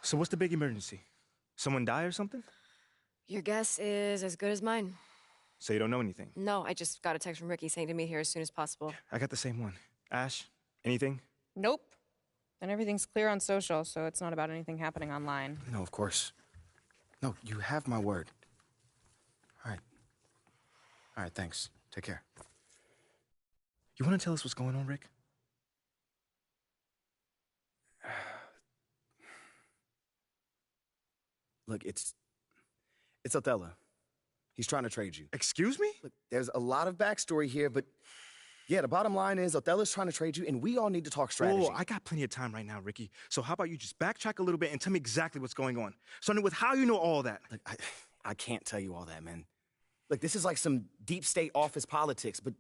So what's the big emergency? Someone die or something? Your guess is as good as mine. So you don't know anything? No, I just got a text from Ricky saying to meet here as soon as possible. I got the same one. Ash, anything? Nope. And everything's clear on social, so it's not about anything happening online. No, of course. No, you have my word. All right. All right, thanks. Take care. You want to tell us what's going on, Rick? Look, it's Othello. He's trying to trade you. Excuse me? Look, there's a lot of backstory here, but yeah, the bottom line is Othello's trying to trade you, and we all need to talk strategy. Oh, I got plenty of time right now, Ricky. So how about you just backtrack a little bit and tell me exactly what's going on? Starting with how you know all that. Look, I can't tell you all that, man. Look, this is like some deep state office politics, but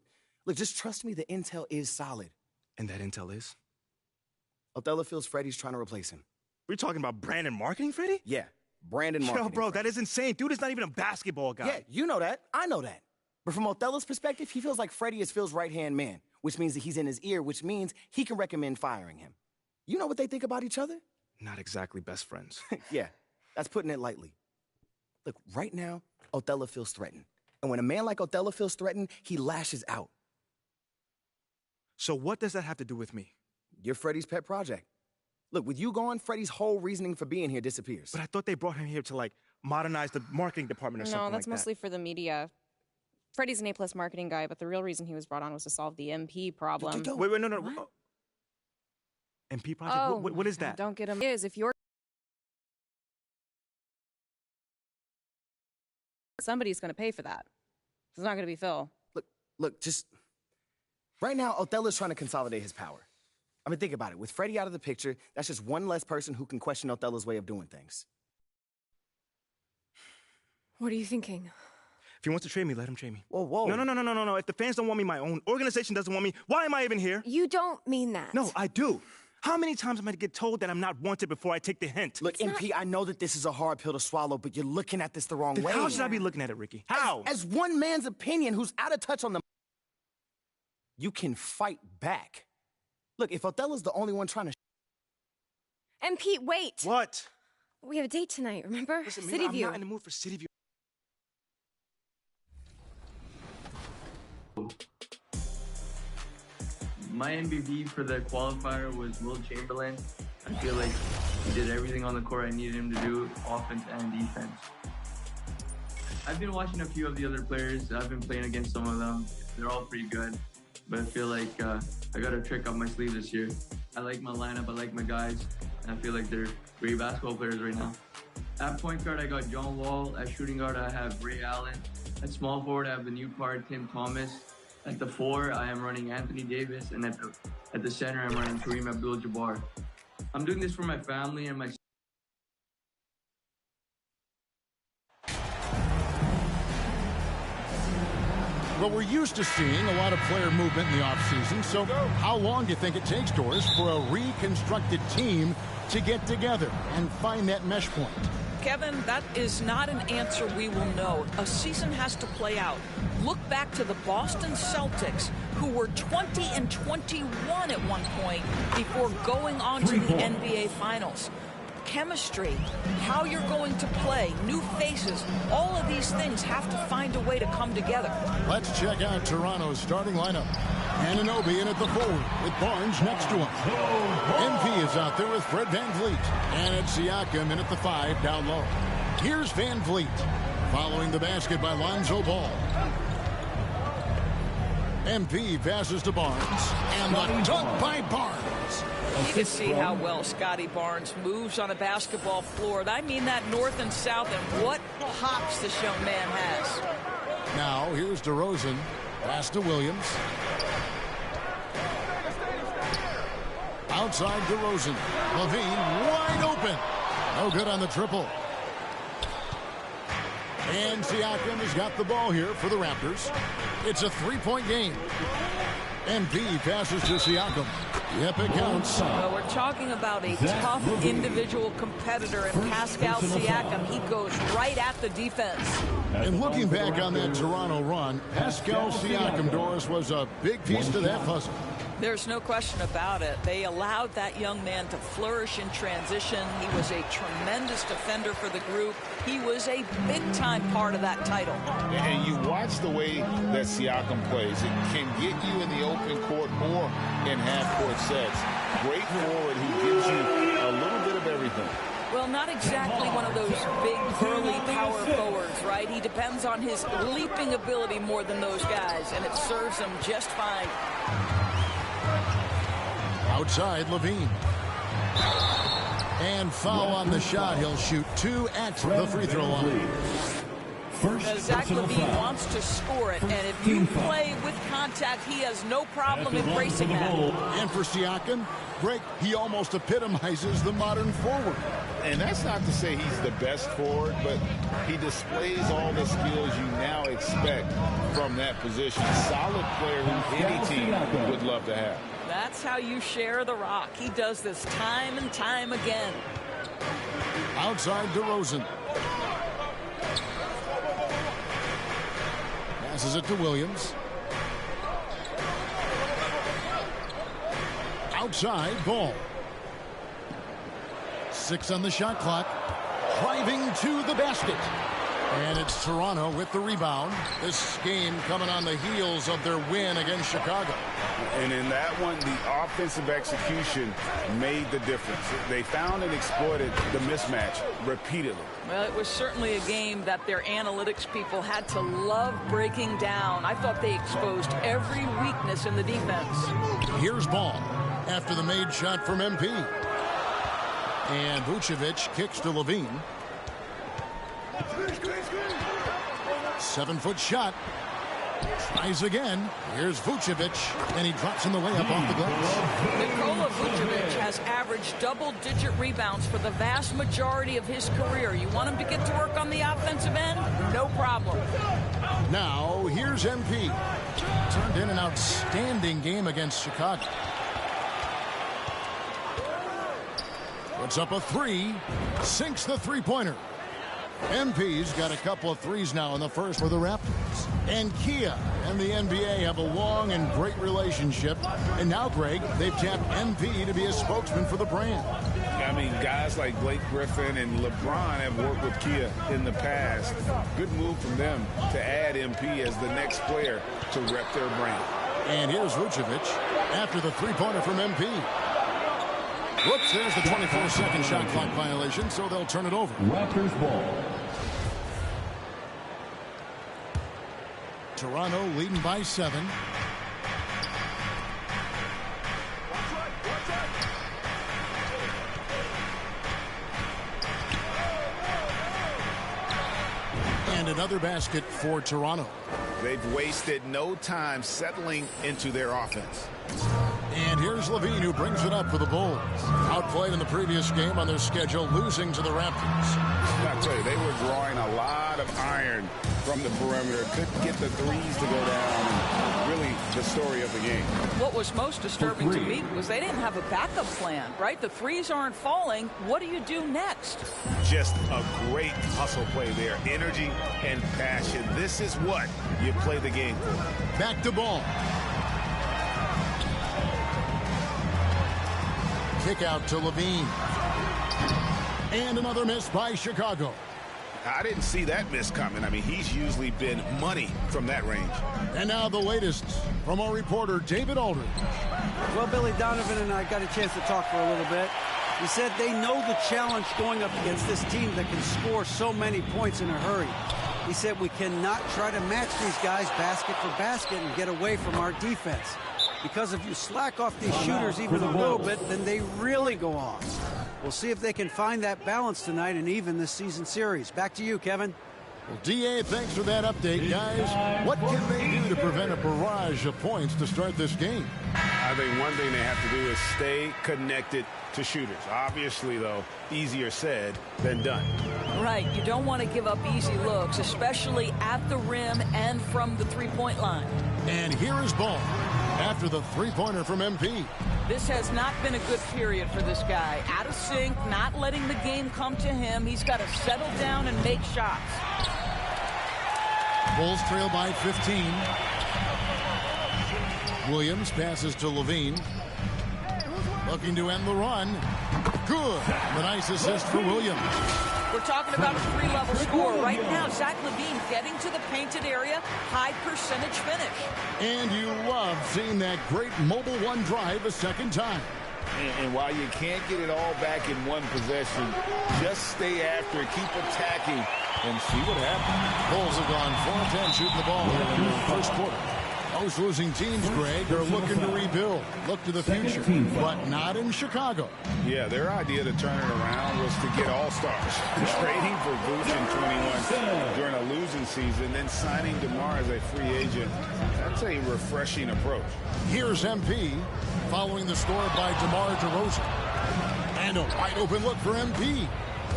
look, just trust me, the intel is solid. And that intel is? Othello feels Freddie's trying to replace him. We're talking about brand and marketing, Freddie? Yeah, brand and marketing. Yo, bro, that is insane. Dude is not even a basketball guy. Yeah, you know that. I know that. But from Othello's perspective, he feels like Freddie is Phil's right-hand man, which means that he's in his ear, which means he can recommend firing him. You know what they think about each other? Not exactly best friends. Yeah, that's putting it lightly. Look, right now, Othello feels threatened. And when a man like Othello feels threatened, he lashes out. So what does that have to do with me? You're Freddie's pet project. Look, with you gone, Freddie's whole reasoning for being here disappears. But I thought they brought him here to, like, modernize the marketing department or something like that. No, that's mostly for the media. Freddie's an A-plus marketing guy, but the real reason he was brought on was to solve the MP problem. Wait, no. What? MP project? Oh, what is that? Don't get him. Is if you're Somebody's going to pay for that. It's not going to be Phil. Look, just... Right now, Othello's trying to consolidate his power. I mean, think about it. With Freddie out of the picture, that's just one less person who can question Othello's way of doing things. What are you thinking? If he wants to trade me, let him trade me. Whoa. No. If the fans don't want me, my own organization doesn't want me, why am I even here? You don't mean that. No, I do. How many times am I to get told that I'm not wanted before I take the hint? Look, MP, I know that this is a hard pill to swallow, but you're looking at this the wrong way. How should I be looking at it, Ricky? How? As one man's opinion who's out of touch on the... You can fight back. Look, if Othello's the only one trying to... And Pete, wait. What? We have a date tonight, remember? Listen, City View. I'm not in the mood for City View. My MVP for the qualifier was Will Chamberlain. I feel like he did everything on the court I needed him to do, offense and defense. I've been watching a few of the other players. I've been playing against some of them. They're all pretty good, but I feel like I got a trick up my sleeve this year. I like my lineup, I like my guys, and I feel like they're great basketball players right now. At point guard, I got John Wall. At shooting guard, I have Ray Allen. At small forward, I have the new card, Tim Thomas. At the 4, I am running Anthony Davis, and at the center, I'm running Kareem Abdul-Jabbar. I'm doing this for my family and my... Well, we're used to seeing a lot of player movement in the offseason, so how long do you think it takes, Doris, for a reconstructed team to get together and find that mesh point? Kevin, that is not an answer we will know. A season has to play out. Look back to the Boston Celtics, who were 20-21 at one point before going on to the NBA Finals. Chemistry, how you're going to play, new faces, all of these things have to find a way to come together. Let's check out Toronto's starting lineup. Anunoby in at the forward with Barnes next to him. MP is out there with Fred VanVleet. And it's Siakam in at the 5 down low. Here's VanVleet following the basket by Lonzo Ball. MP passes to Barnes. And the dunk by Barnes. You can see how well Scotty Barnes moves on a basketball floor. I mean that north and south, and what hops this young man has. Now, here's DeRozan. Pass to Williams. Outside DeRozan. Levine wide open. No good on the triple. And Siakam has got the ball here for the Raptors. It's a three-point game. MP passes to Siakam. Yep, it counts. Well, we're talking about a tough individual competitor in Pascal Siakam. He goes right at the defense. And looking back on that Toronto run, Pascal Siakam, Doris, was a big piece to that puzzle. There's no question about it. They allowed that young man to flourish in transition. He was a tremendous defender for the group. He was a big-time part of that title. And you watch the way that Siakam plays. It can get you in the open court or in half-court sets. Great forward who gives you a little bit of everything. Well, not exactly one of those big, burly power forwards, right? He depends on his leaping ability more than those guys, and it serves him just fine. Outside, Levine. And foul on the shot. He'll shoot 2 at the free throw line. Now, Zach Levine wants to score it, and if you play with contact, he has no problem embracing that. And for Siakam, Greg, he almost epitomizes the modern forward. And that's not to say he's the best forward, but he displays all the skills you now expect from that position. Solid player who any team would love to have. That's how you share the rock. He does this time and time again. Outside DeRozan. Passes it to Williams. Outside, Ball. 6 on the shot clock. Driving to the basket. And it's Toronto with the rebound. This game coming on the heels of their win against Chicago. And in that one, the offensive execution made the difference. They found and exploited the mismatch repeatedly. Well, it was certainly a game that their analytics people had to love breaking down. I thought they exposed every weakness in the defense. Here's Ball after the made shot from MP. And Vucevic kicks to Levine. 7-foot shot. Tries again. Here's Vucevic, and he drops in the layup off the glass. Nikola Vucevic has averaged double-digit rebounds for the vast majority of his career. You want him to get to work on the offensive end? No problem. Now, here's MP. Turned in an outstanding game against Chicago. Puts up a 3. Sinks the three-pointer. MP's got a couple of threes now in the first for the Raptors. And Kia and the NBA have a long and great relationship. And now, Greg, they've tapped MP to be a spokesman for the brand. I mean, guys like Blake Griffin and LeBron have worked with Kia in the past. Good move from them to add MP as the next player to rep their brand. And here's Vucevic after the three-pointer from MP. Whoops, there's the 24-second shot clock violation, so they'll turn it over. Raptors ball. Toronto leading by 7. And another basket for Toronto. They've wasted no time settling into their offense. And here's Levine, who brings it up for the Bulls. Outplayed in the previous game on their schedule, losing to the Raptors. I tell you, they were drawing a lot of iron from the perimeter. Couldn't get the threes to go down. And really, the story of the game. What was most disturbing to me was they didn't have a backup plan, right? The threes aren't falling. What do you do next? Just a great hustle play there. Energy and passion. This is what you play the game for. Back to Ball. Kick out to Levine. And another miss by Chicago. I didn't see that miss coming. I mean, he's usually been money from that range. And now the latest from our reporter, David Aldridge. Well, Billy Donovan and I got a chance to talk for a little bit. He said they know the challenge going up against this team that can score so many points in a hurry. He said we cannot try to match these guys basket for basket and get away from our defense. Because if you slack off these shooters even a little bit, then they really go off. We'll see if they can find that balance tonight and even this season series. Back to you, Kevin. Well, D.A., thanks for that update, guys. What can they do to prevent a barrage of points to start this game? I think one thing they have to do is stay connected to shooters. Obviously, though, easier said than done. Right. You don't want to give up easy looks, especially at the rim and from the three-point line. And here is Ball after the three-pointer from MP. This has not been a good period for this guy. Out of sync, not letting the game come to him. He's got to settle down and make shots. Bulls trail by 15. Williams passes to Levine. Looking to end the run. Good. The nice assist for Williams. We're talking about a three-level score. Right now, Zach Levine getting to the painted area, high percentage finish. And you love seeing that great mobile one drive a second time. And while you can't get it all back in one possession, just stay after it, keep attacking, and see what happens. Bulls have gone 4 of 10 shooting the ball in the first quarter. Most losing teams, Greg, are looking to rebuild, look to the future, but not in Chicago. Yeah, their idea to turn it around was to get all-stars. Trading for Vooch in 21 during a losing season, then signing DeMar as a free agent. That's a refreshing approach. Here's MP following the score by DeMar DeRozan. And a wide open look for MP.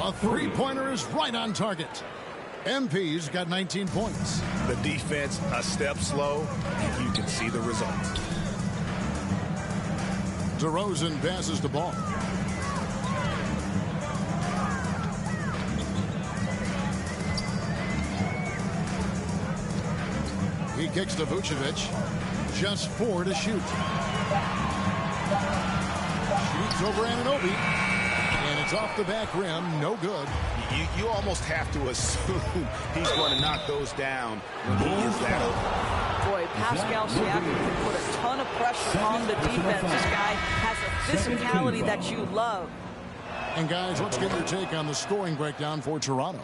A three-pointer is right on target. MP's got 19 points. The defense a step slow, and you can see the results. DeRozan passes the ball. He kicks to Vucevic. Just 4 to shoot. Shoots over Anunoby. And it's off the back rim. No good. You almost have to assume he's going to knock those down when he is that open. Boy, Pascal Siakam can put a ton of pressure on the defense. This guy has a physicality that you love. And guys, let's get your take on the scoring breakdown for Toronto.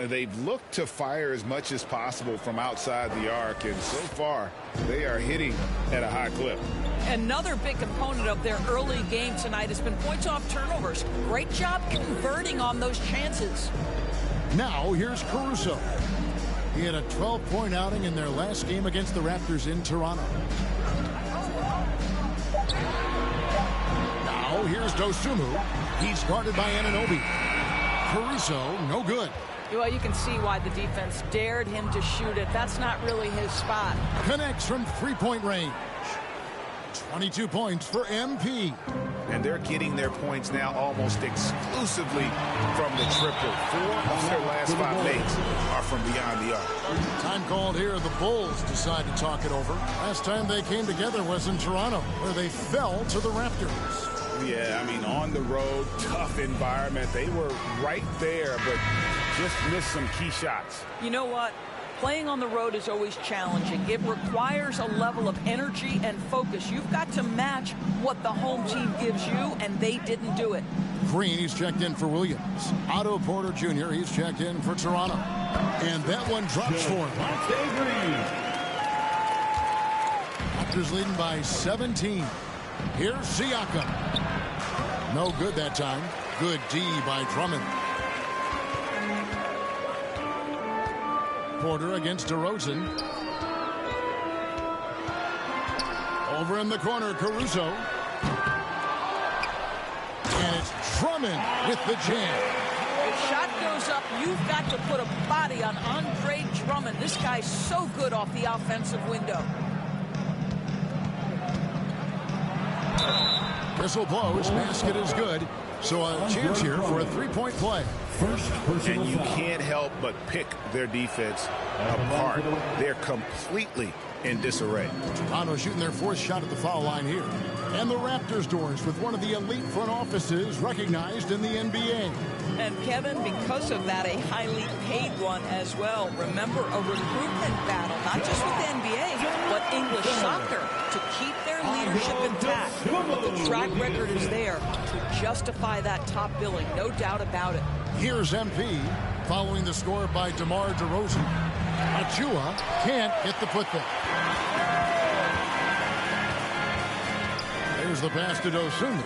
They've looked to fire as much as possible from outside the arc, and so far they are hitting at a high clip. Another big component of their early game tonight has been points off turnovers. Great job converting on those chances. Now here's Caruso. He had a 12-point outing in their last game against the Raptors in Toronto. Now here's Dosunmu. He's guarded by Anunoby. Caruso, no good. Well, you can see why the defense dared him to shoot it. That's not really his spot. Connects from three-point range. 22 points for MP. And they're getting their points now almost exclusively from the triple. 4 of their last 5 makes are from beyond the arc. Time called here. The Bulls decide to talk it over. Last time they came together was in Toronto, where they fell to the Raptors. Yeah, I mean, on the road, tough environment. They were right there, but just missed some key shots. You know what? Playing on the road is always challenging. It requires a level of energy and focus. You've got to match what the home team gives you, and they didn't do it. Green, he's checked in for Williams. Otto Porter Jr., he's checked in for Toronto. And that one drops for him. Raptors leading by 17. Here's Siakam. No good that time. Good D by Drummond. Porter against DeRozan. Over in the corner, Caruso. And it's Drummond with the jam. If shot goes up, you've got to put a body on Andre Drummond. This guy's so good off the offensive window. Whistle blows, basket is good. So a chance here for a three-point play. And you can't help but pick their defense apart. They're completely in disarray. Toronto shooting their 4th shot at the foul line here. And the Raptors doors with one of the elite front offices recognized in the NBA. And Kevin, because of that, a highly paid one as well. Remember, a recruitment battle, not just with the NBA, but English soccer, to keep their leadership intact. But the track record is there to justify that top billing, no doubt about it. Here's MP following the score by DeMar DeRozan. Achua can't get the putback. There's the pass to Dosunmu.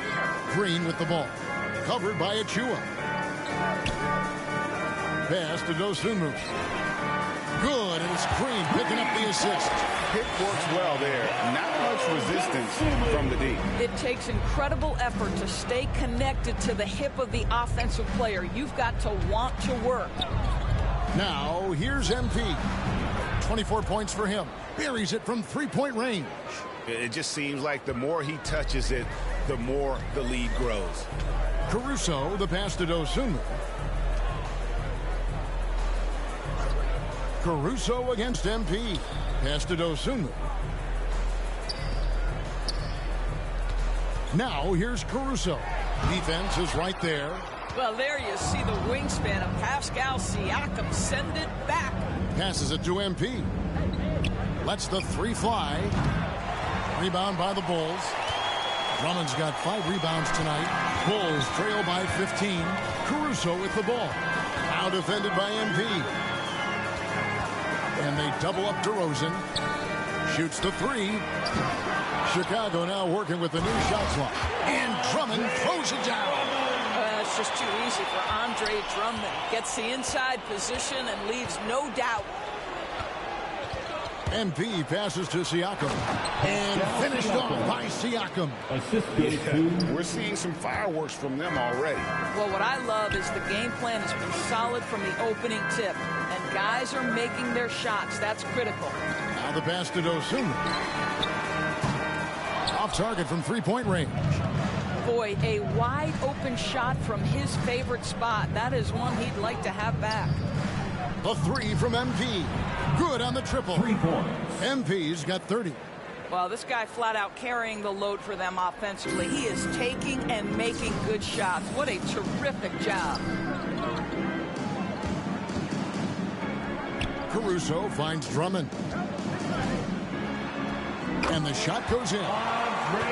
Green with the ball. Covered by Achua. Pass to Dosunmu. Good, and it's Green picking up the assist. Pick works well there. Not much resistance from the D. It takes incredible effort to stay connected to the hip of the offensive player. You've got to want to work. Now, here's MP. 24 points for him. Buries it from three-point range. It just seems like the more he touches it, the more the lead grows. Caruso, the pass to Dosunmu. Caruso against MP. Pass to Dosunmu. Now here's Caruso. Defense is right there. Well, there you see the wingspan of Pascal Siakam send it back. Passes it to MP. Lets the three fly. Rebound by the Bulls. Drummond's got 5 rebounds tonight. Bulls trail by 15. Caruso with the ball. Now defended by MP. And they double up DeRozan. Shoots the 3. Chicago now working with the new shot clock. And Drummond throws it down. It's just too easy for Andre Drummond. Gets the inside position and leaves no doubt. MP passes to Siakam. And finished off by Siakam. Yeah, we're seeing some fireworks from them already. Well, what I love is the game plan has been solid from the opening tip. And guys are making their shots. That's critical. Now the pass to Dosunmu. Off target from three-point range. Boy, a wide open shot from his favorite spot. That is one he'd like to have back. The 3 from MP. Good on the triple. 3 points. MP's got 30. Well, this guy flat out carrying the load for them offensively. He is taking and making good shots. What a terrific job. Caruso finds Drummond. And the shot goes in.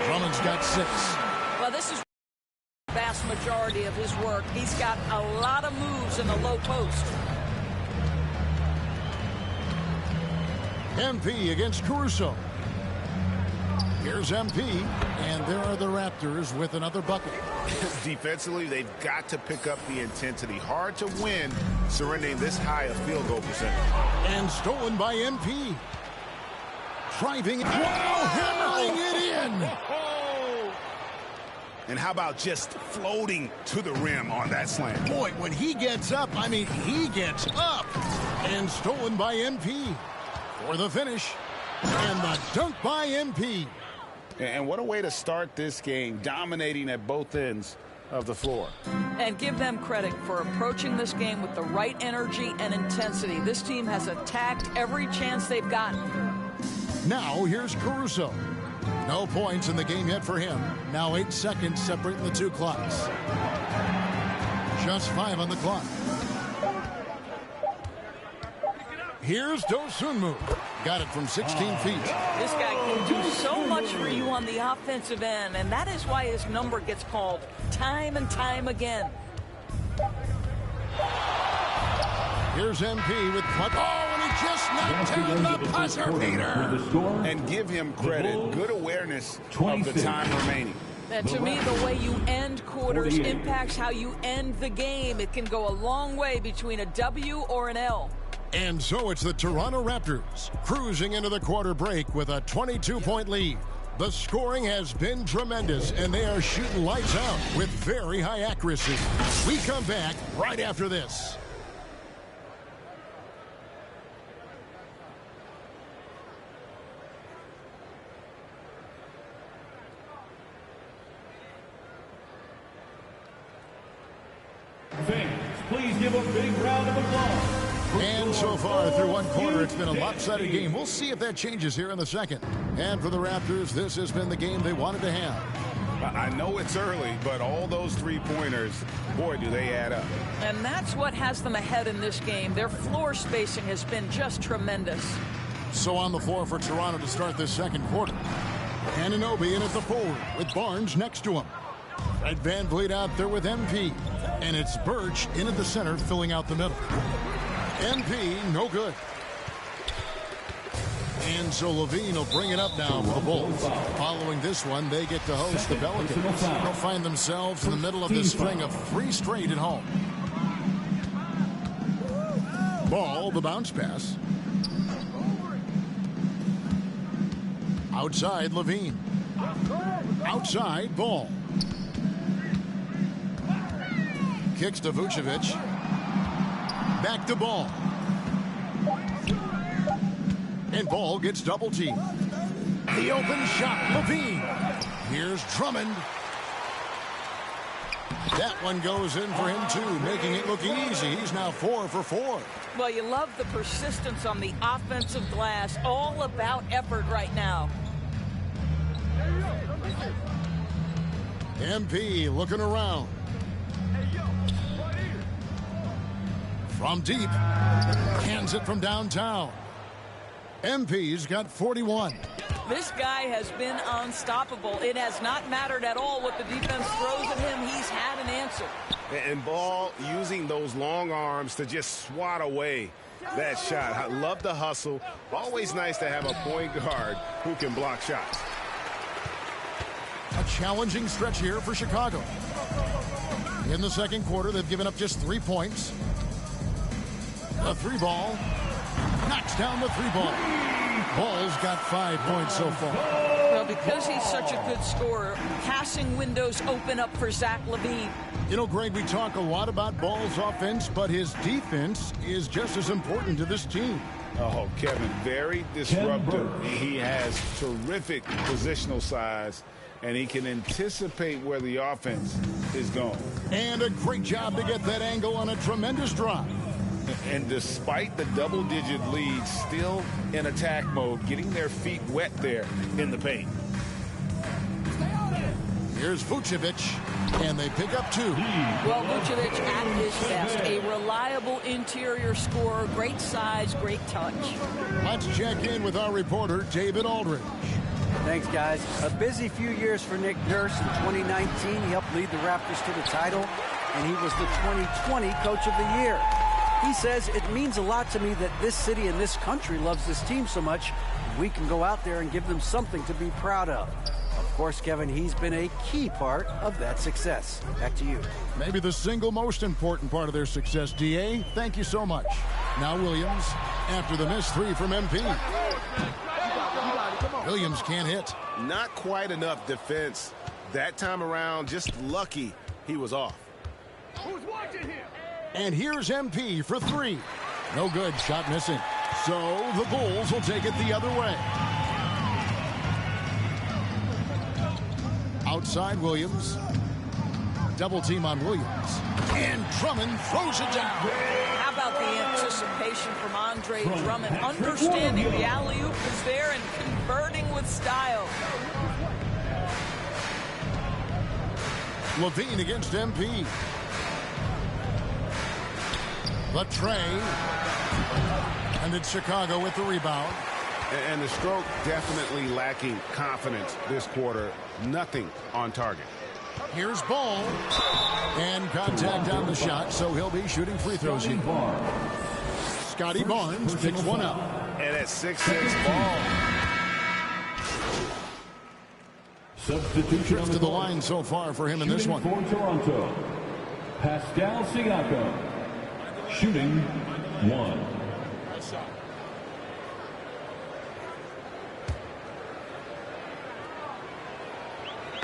Drummond's got 6. Well, this is the vast majority of his work. He's got a lot of moves in the low post. MP against Caruso. Here's MP, and there are the Raptors with another bucket. Defensively, they've got to pick up the intensity. Hard to win surrendering this high a field goal percentage. And stolen by MP. Driving, wow, hammering it in. And how about just floating to the rim on that slam? Boy, when he gets up, I mean, he gets up. And stolen by MP. For the finish. And the dunk by MP. And what a way to start this game, dominating at both ends of the floor. And give them credit for approaching this game with the right energy and intensity. This team has attacked every chance they've gotten. Now here's Caruso. No points in the game yet for him. Now 8 seconds separating the 2 clocks. Just 5 on the clock. Here's Dosunmu. Got it from 16 feet. This guy can do so much for you on the offensive end, and that is why his number gets called time and time again. Here's MP with punt. Oh, and he just knocked down the buzzer beater. And give him credit. Good awareness of the time remaining. And to me, the way you end quarters impacts how you end the game. It can go a long way between a W or an L. And so it's the Toronto Raptors cruising into the quarter break with a 22-point lead. The scoring has been tremendous, and they are shooting lights out with very high accuracy. We come back right after this. Fans, please give a big round of applause. And so far through one quarter, it's been a lopsided game. We'll see if that changes here in the second. And for the Raptors, this has been the game they wanted to have. I know it's early, but all those three-pointers, boy, do they add up. And that's what has them ahead in this game. Their floor spacing has been just tremendous. So on the floor for Toronto to start this second quarter. Anunoby in at the forward with Barnes next to him. Fred VanVleet out there with MP. And it's Birch in at the center filling out the middle. MP, no good. And so Levine will bring it up now for the Bulls. Following this one, they get to host the Pelicans. They'll find themselves in the middle of this string of 3 straight at home. Ball, the bounce pass. Outside, Levine. Outside, Ball. Kicks to Vucevic. Back to Ball. And Ball gets double teamed. The open shot, Levine. Here's Drummond. That one goes in for him too, making it look easy. He's now 4 for 4. Well, you love the persistence on the offensive glass. All about effort right now. MP looking around. From deep, hands it from downtown. MP's got 41. This guy has been unstoppable. It has not mattered at all what the defense throws at him. He's had an answer. And Ball using those long arms to just swat away that shot. I love the hustle. Always nice to have a point guard who can block shots. A challenging stretch here for Chicago. In the second quarter, they've given up just 3 points. The three ball. Knocks down the three ball. Ball's got 5 points so far. Well, because he's such a good scorer, passing windows open up for Zach LaVine. You know, Greg, we talk a lot about Ball's offense, but his defense is just as important to this team. Oh, Kevin, very disruptive. He has terrific positional size, and he can anticipate where the offense is going. And a great job to get that angle on a tremendous drive. And despite the double-digit lead, still in attack mode, getting their feet wet there in the paint. Here's Vucevic, and they pick up 2. Well, Vucevic at his best. A reliable interior scorer, great size, great touch. Let's check in with our reporter, David Aldridge. Thanks, guys. A busy few years for Nick Nurse. In 2019, he helped lead the Raptors to the title, and he was the 2020 Coach of the Year. He says, it means a lot to me that this city and this country loves this team so much. We can go out there and give them something to be proud of. Of course, Kevin, he's been a key part of that success. Back to you. Maybe the single most important part of their success, D.A. Thank you so much. Now Williams, after the missed 3 from MP. Williams can't hit. Not quite enough defense that time around. Just lucky he was off. Who's watching here? And here's MP for 3. No good, shot missing. So the Bulls will take it the other way. Outside Williams. Double team on Williams. And Drummond throws it down. How about the anticipation from Andre Drummond? Understanding the alley-oop is there and converting with style. LaVine against MP. The tray. And it's Chicago with the rebound. And the stroke definitely lacking confidence this quarter. Nothing on target. Here's Ball. And contact on the shot, so he'll be shooting free throws here. Scotty Barnes picks one up. And at 6'6", Ball. Substitution Trips to the line so far for him in this one. For Toronto, Pascal Siakam. Shooting 1.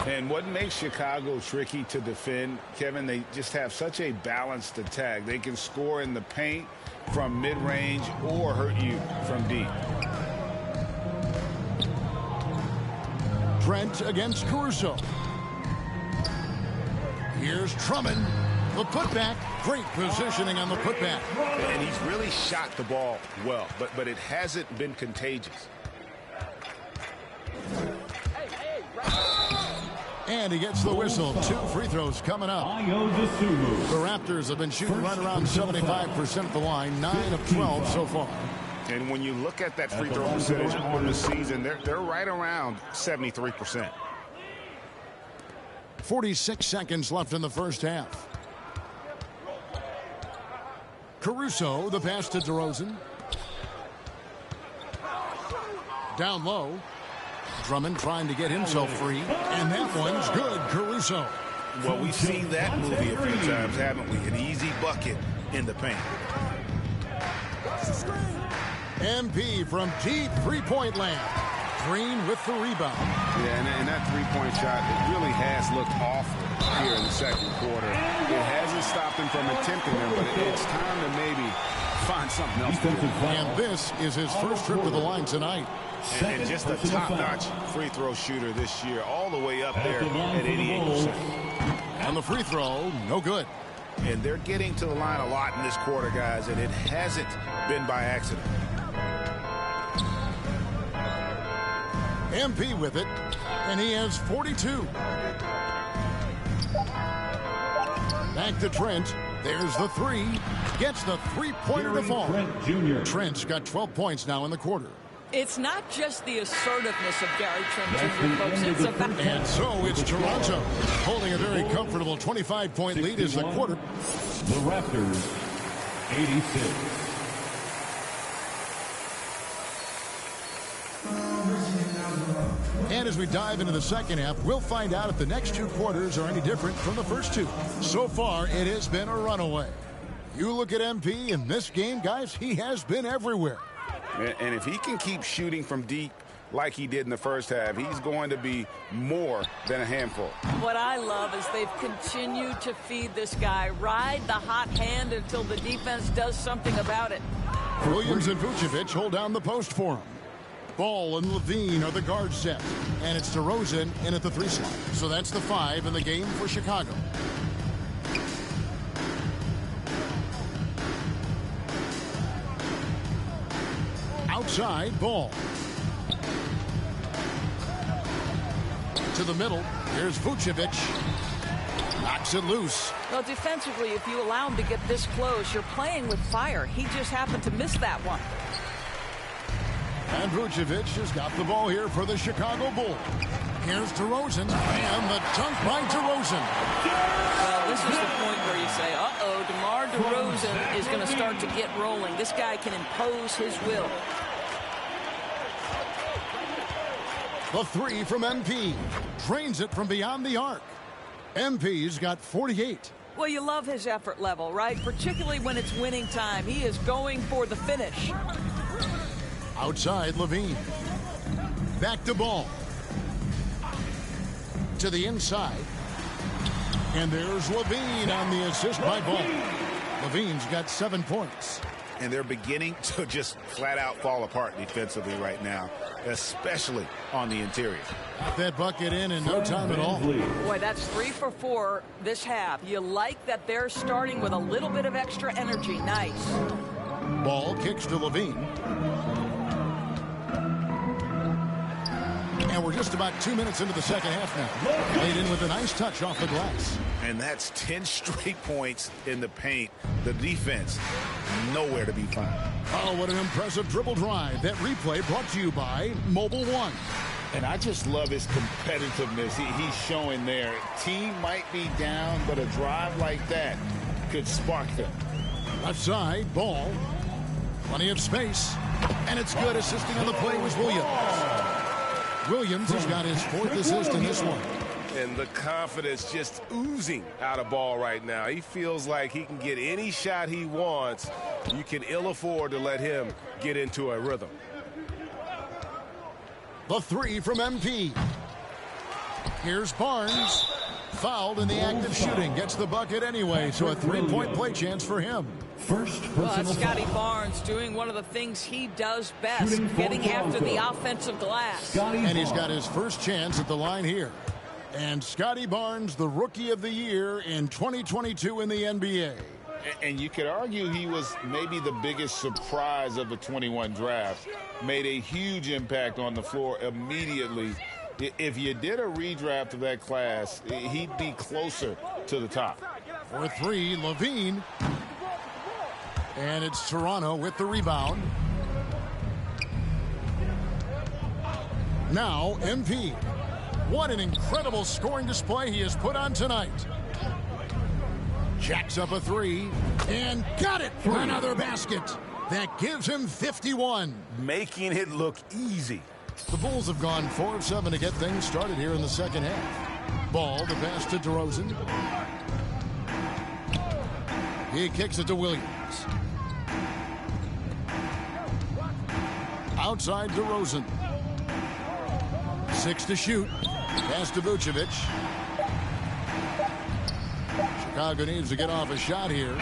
And what makes Chicago tricky to defend, Kevin, they just have such a balanced attack. They can score in the paint from mid-range or hurt you from deep. Trent against Caruso. Here's Drummond. The putback. Great positioning on the putback. And he's really shot the ball well, but it hasn't been contagious. And he gets the whistle. 2 free throws coming up. The Raptors have been shooting right around 75% at the line, 9 of 12 so far. And when you look at that free throw percentage on the season, they're right around 73%. 46 seconds left in the first half. Caruso, the pass to DeRozan. Down low. Drummond trying to get himself free. And that one's good, Caruso. Well, we've seen that movie a few times, haven't we? An easy bucket in the paint. MP from deep three-point land. Green with the rebound. Yeah, and that three-point shot, it really has looked awful here in the second quarter. It hasn't stopped him from attempting them, but it's time to maybe find something else to do. And this is his first trip to the line tonight. And just a top-notch free throw shooter this year, all the way up there at 88%. And the free throw, no good. And they're getting to the line a lot in this quarter, guys, and it hasn't been by accident. MP with it, and he has 42. Back to Trent. There's the three. Gets the three-pointer to fall. Trent Jr. Trent's got 12 points now in the quarter. It's not just the assertiveness of Gary Trent Jr., folks. It's about... And so it's Toronto holding a very comfortable 25-point lead as the quarter. The Raptors, 86. And as we dive into the second half, we'll find out if the next two quarters are any different from the first two. So far, it has been a runaway. You look at MP in this game, guys, he has been everywhere. And if he can keep shooting from deep like he did in the first half, he's going to be more than a handful. What I love is they've continued to feed this guy, ride the hot hand until the defense does something about it. Williams and Vucevic hold down the post for him. Ball and Levine are the guard set. And it's DeRozan in at the three slot. So that's the 5 in the game for Chicago. Outside, Ball. To the middle. Here's Vucevic. Knocks it loose. Well, defensively, if you allow him to get this close, you're playing with fire. He just happened to miss that one. And Vucevic has got the ball here for the Chicago Bulls. Here's DeRozan, and the dunk by DeRozan. Well, this is the point where you say, uh-oh, DeMar DeRozan is going to start to get rolling. This guy can impose his will. The three from MP. Drains it from beyond the arc. MP's got 48. Well, you love his effort level, right? Particularly when it's winning time. He is going for the finish. Outside, Levine. Back to Ball. To the inside. And there's Levine on the assist by Ball. Levine's got 7 points. And they're beginning to just flat out fall apart defensively right now, especially on the interior. Got that bucket in no time at all. Boy, that's 3 for 4 this half. You like that they're starting with a little bit of extra energy. Nice. Ball kicks to Levine. And we're just about 2 minutes into the second half now. Laid in with a nice touch off the glass. And that's 10 straight points in the paint. The defense, nowhere to be found. Oh, what an impressive dribble drive. That replay brought to you by Mobile One. And I just love his competitiveness he's showing there. Team might be down, but a drive like that could spark them. Left side, Ball. Plenty of space. And it's good. Assisting on the play was Williams. Williams has got his 4th assist in this one. And the confidence just oozing out of Ball right now. He feels like he can get any shot he wants. You can ill afford to let him get into a rhythm. The 3 from MP. Here's Barnes. Fouled in the act of shooting. Gets the bucket anyway, so a 3-point play chance for him. Well, Scotty Barnes doing one of the things he does best, getting after the offensive glass. And he's got his first chance at the line here. And Scotty Barnes, the Rookie of the Year in 2022 in the NBA. And you could argue he was maybe the biggest surprise of the 21 draft. Made a huge impact on the floor immediately. If you did a redraft of that class, he'd be closer to the top. For 3, Levine. And it's Toronto with the rebound. Now, MP. What an incredible scoring display he has put on tonight. Jacks up a 3 and got it for another basket. That gives him 51. Making it look easy. The Bulls have gone 4 of 7 to get things started here in the second half. Ball, the pass to DeRozan. He kicks it to Williams. Outside DeRozan. 6 to shoot. Pass to Vucevic. Chicago needs to get off a shot here.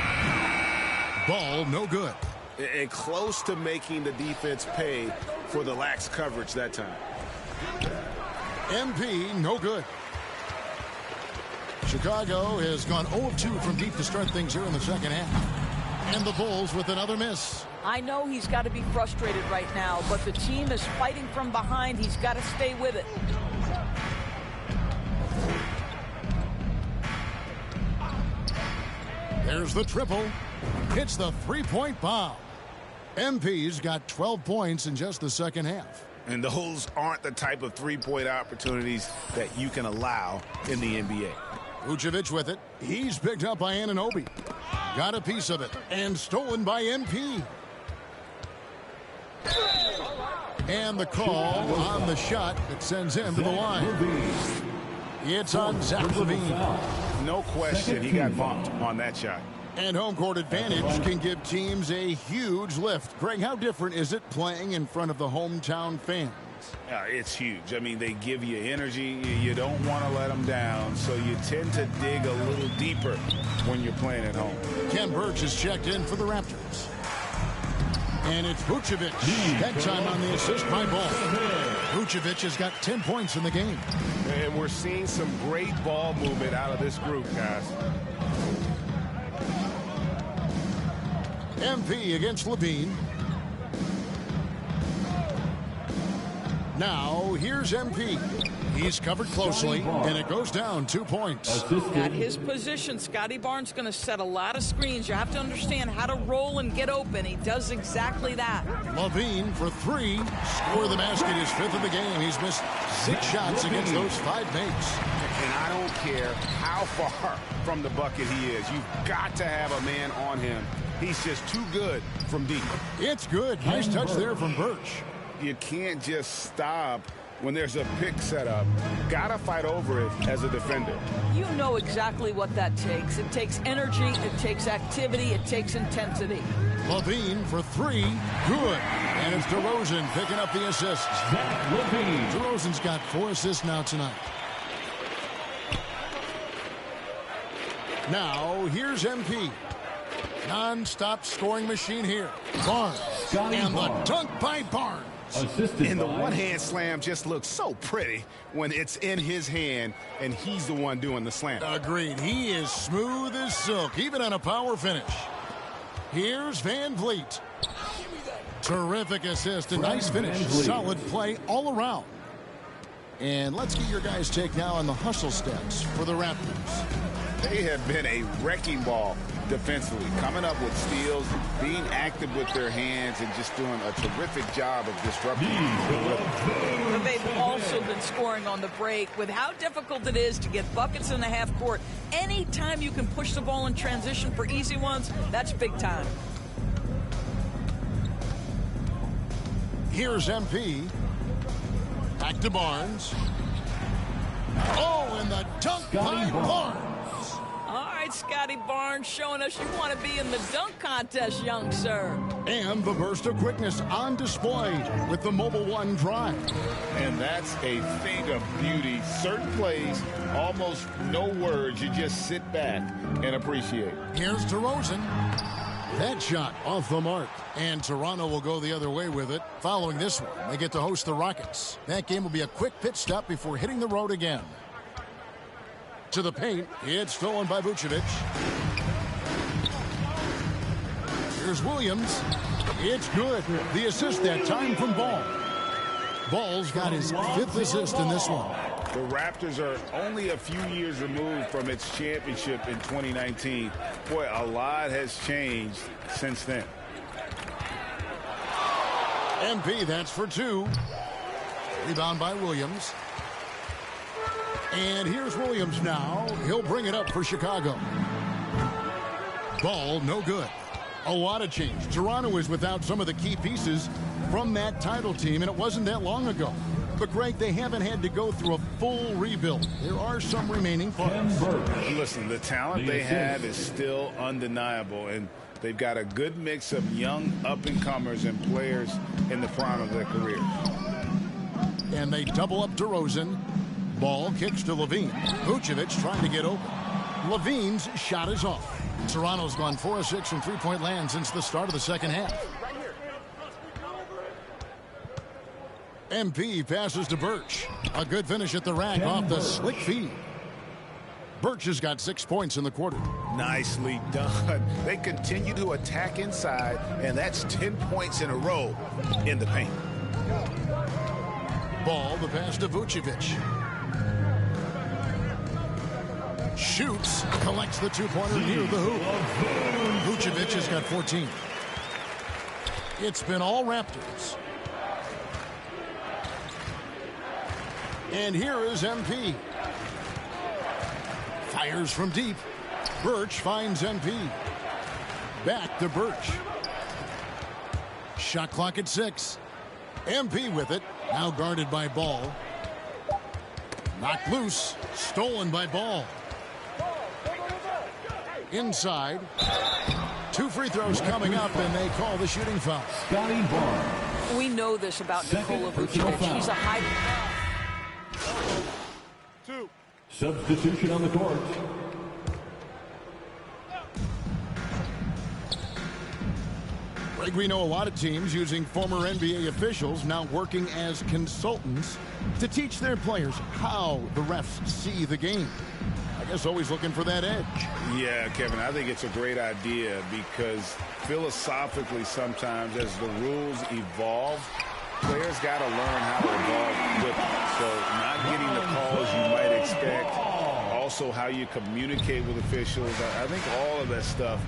Ball, no good. And close to making the defense pay for the lax coverage that time. MP, no good. Chicago has gone 0 of 2 from deep to start things here in the second half. And the Bulls with another miss. I know he's got to be frustrated right now, but the team is fighting from behind. He's got to stay with it. There's the triple. Hits the three-point bomb. MP's got 12 points in just the second half. And those aren't the type of three-point opportunities that you can allow in the NBA. Vucevic with it. He's picked up by Anunoby. Got a piece of it. And stolen by MP. And the call on the shot that sends him to the line. It's on Zach LaVine. No question, he got bumped on that shot. And home court advantage can give teams a huge lift. Greg, how different is it playing in front of the hometown fans? It's huge. I mean, they give you energy. You don't want to let them down, so you tend to dig a little deeper when you're playing at home. Ken Burch is checked in for the Raptors. And it's Vucevic. That time on the assist by Ball. Vucevic has got 10 points in the game. And we're seeing some great ball movement out of this group, guys. MP against LaVine. Now, here's MP. He's covered closely, and it goes down 2 points. At his position, Scotty Barnes going to set a lot of screens. You have to understand how to roll and get open. He does exactly that. LaVine for three. Score the basket, his fifth of the game. He's missed 6 shots against those 5 mates. And I don't care how far from the bucket he is. You've got to have a man on him. He's just too good from deep. It's good. Nice touch there from Burch. You can't just stop when there's a pick set up. Gotta fight over it as a defender. You know exactly what that takes. It takes energy, it takes activity, it takes intensity. LaVine for 3. Good. And it's DeRozan picking up the assists. DeRozan's got 4 assists now tonight. Now, here's MP. Non-stop scoring machine here. Barnes. And the dunk by Barnes. And the one-hand slam just looks so pretty when it's in his hand and he's the one doing the slam. Agreed. He is smooth as silk, even on a power finish. Here's Van Vliet. Terrific assist, a nice finish. Solid play all around. And let's get your guys' take now on the hustle stats for the Raptors. They have been a wrecking ball defensively, coming up with steals, being active with their hands, and just doing a terrific job of disrupting. But they've also been scoring on the break. With how difficult it is to get buckets in the half court, anytime you can push the ball in transition for easy ones, that's big time. Here's MP. Back to Barnes. Oh, and the dunk by Barnes. All right, Scotty Barnes showing us you want to be in the dunk contest, young sir. And the burst of quickness on display with the Mobile One drive. And that's a thing of beauty. Certain plays, almost no words. You just sit back and appreciate. Here's DeRozan. That shot off the mark. And Toronto will go the other way with it. Following this one, they get to host the Rockets. That game will be a quick pit stop before hitting the road again. To the paint. It's stolen by Vucevic. Here's Williams. It's good. The assist that time from Ball. Ball's got his 5th assist in this one. The Raptors are only a few years removed from its championship in 2019. Boy, a lot has changed since then. MP, that's for 2. Rebound by Williams. And here's Williams now. He'll bring it up for Chicago. Ball, no good. A lot of change. Toronto is without some of the key pieces from that title team, and it wasn't that long ago. But, Greg, they haven't had to go through a full rebuild. There are some remaining parts. Listen, the talent they have is still undeniable, and they've got a good mix of young up-and-comers and players in the prime of their careers. And they double up DeRozan. Ball kicks to LaVine. Vucevic trying to get open. LaVine's shot is off. Toronto's gone 4 of 6 from three-point land since the start of the second half. MP passes to Burch. A good finish at the rack off the slick feed. Burch has got 6 points in the quarter. Nicely done. They continue to attack inside, and that's 10 points in a row in the paint. Ball, the pass to Vucevic. Shoots, collects the two-pointer near the hoop. Vucevic has got 14. It's been all Raptors. And here is MP. Fires from deep. Birch finds MP. Back to Birch. Shot clock at 6. MP with it. Now guarded by Ball. Knocked loose. Stolen by Ball. Inside. 2 free throws coming up, and they call the shooting foul. Scotty Barnes. We know this about Nikola Vucevic. He's a high... 2. Substitution on the court. Greg, we know a lot of teams using former NBA officials now working as consultants to teach their players how the refs see the game. I guess always looking for that edge. Yeah, Kevin, I think it's a great idea because philosophically sometimes as the rules evolve, players got to learn how to evolve with it. So not getting the calls you might expect, also how you communicate with officials. I think all of that stuff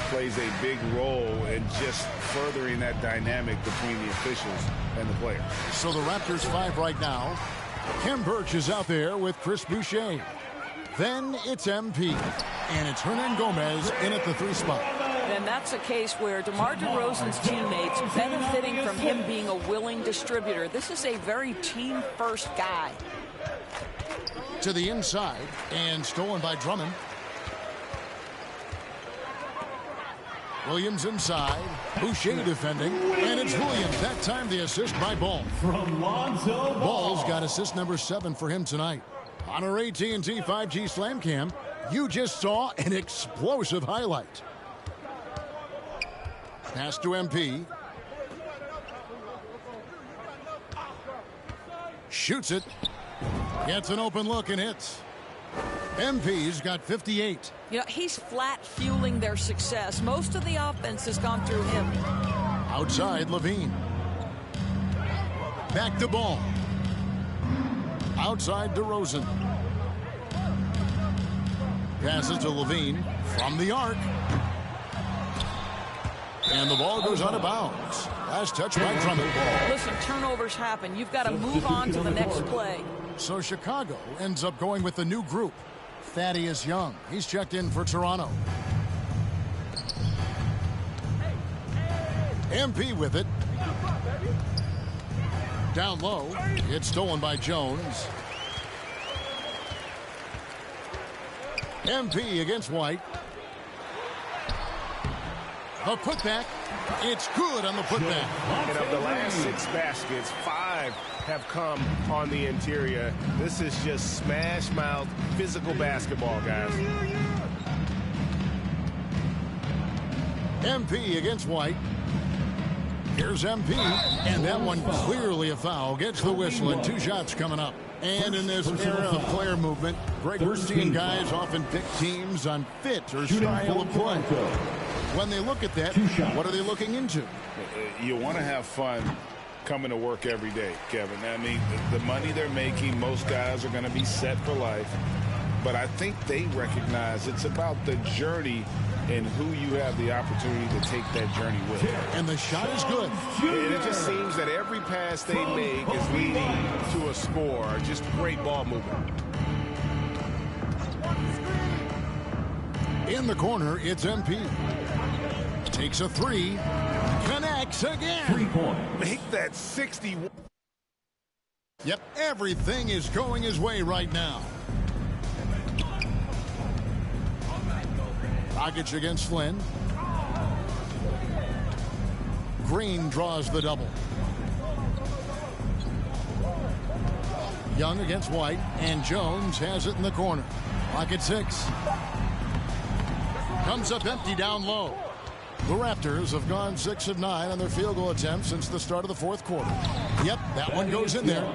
plays a big role in just furthering that dynamic between the officials and the players. So the Raptors 5 right now. Kem Birch is out there with Chris Boucher. Then it's MP. And it's Hernan Gomez in at the 3 spot. And that's a case where DeMar DeRozan's teammates benefiting from him being a willing distributor. This is a very team-first guy. To the inside, and stolen by Drummond. Williams inside. Boucher defending. And it's Williams. That time the assist by Ball. From Lonzo Ball's got assist number 7 for him tonight. On our AT&T 5G Slam Cam, you just saw an explosive highlight. Pass to MP. Shoots it. Gets an open look and hits. MP's got 58. You know, he's flat fueling their success. Most of the offense has gone through him. Outside, Levine. Back to Ball. Outside, DeRozan. Passes to Levine from the arc. And the ball goes out of bounds. Last touch by Drummond. Listen, turnovers happen. You've got to move on to the next play. So Chicago ends up going with the new group. Thaddeus Young. He's checked in for Toronto. MP with it. Down low. It's stolen by Jones. MP against White. The putback. It's good on the putback. And of the last 6 baskets, 5 have come on the interior. This is just smash mouth physical basketball, guys. MP against White. Here's MP, and that one clearly a foul. Gets the whistle, and 2 shots coming up. And in this era of player movement, Greg, we're seeing guys often pick teams on fit or style of play. When they look at that, what are they looking into? You want to have fun coming to work every day, Kevin. I mean, the money they're making, most guys are going to be set for life. But I think they recognize it's about the journey and who you have the opportunity to take that journey with. And the shot is good. And it just seems that every pass they make is leading to a score. Just great ball movement. In the corner, it's MP. Takes a 3. Connects again. 3 points. Make that 61. Yep, everything is going his way right now. Dragic against Flynn. Green draws the double. Young against White, and Jones has it in the corner. Clock at 6. Comes up empty down low. The Raptors have gone 6 of 9 on their field goal attempts since the start of the 4th quarter. Yep, that one goes in there.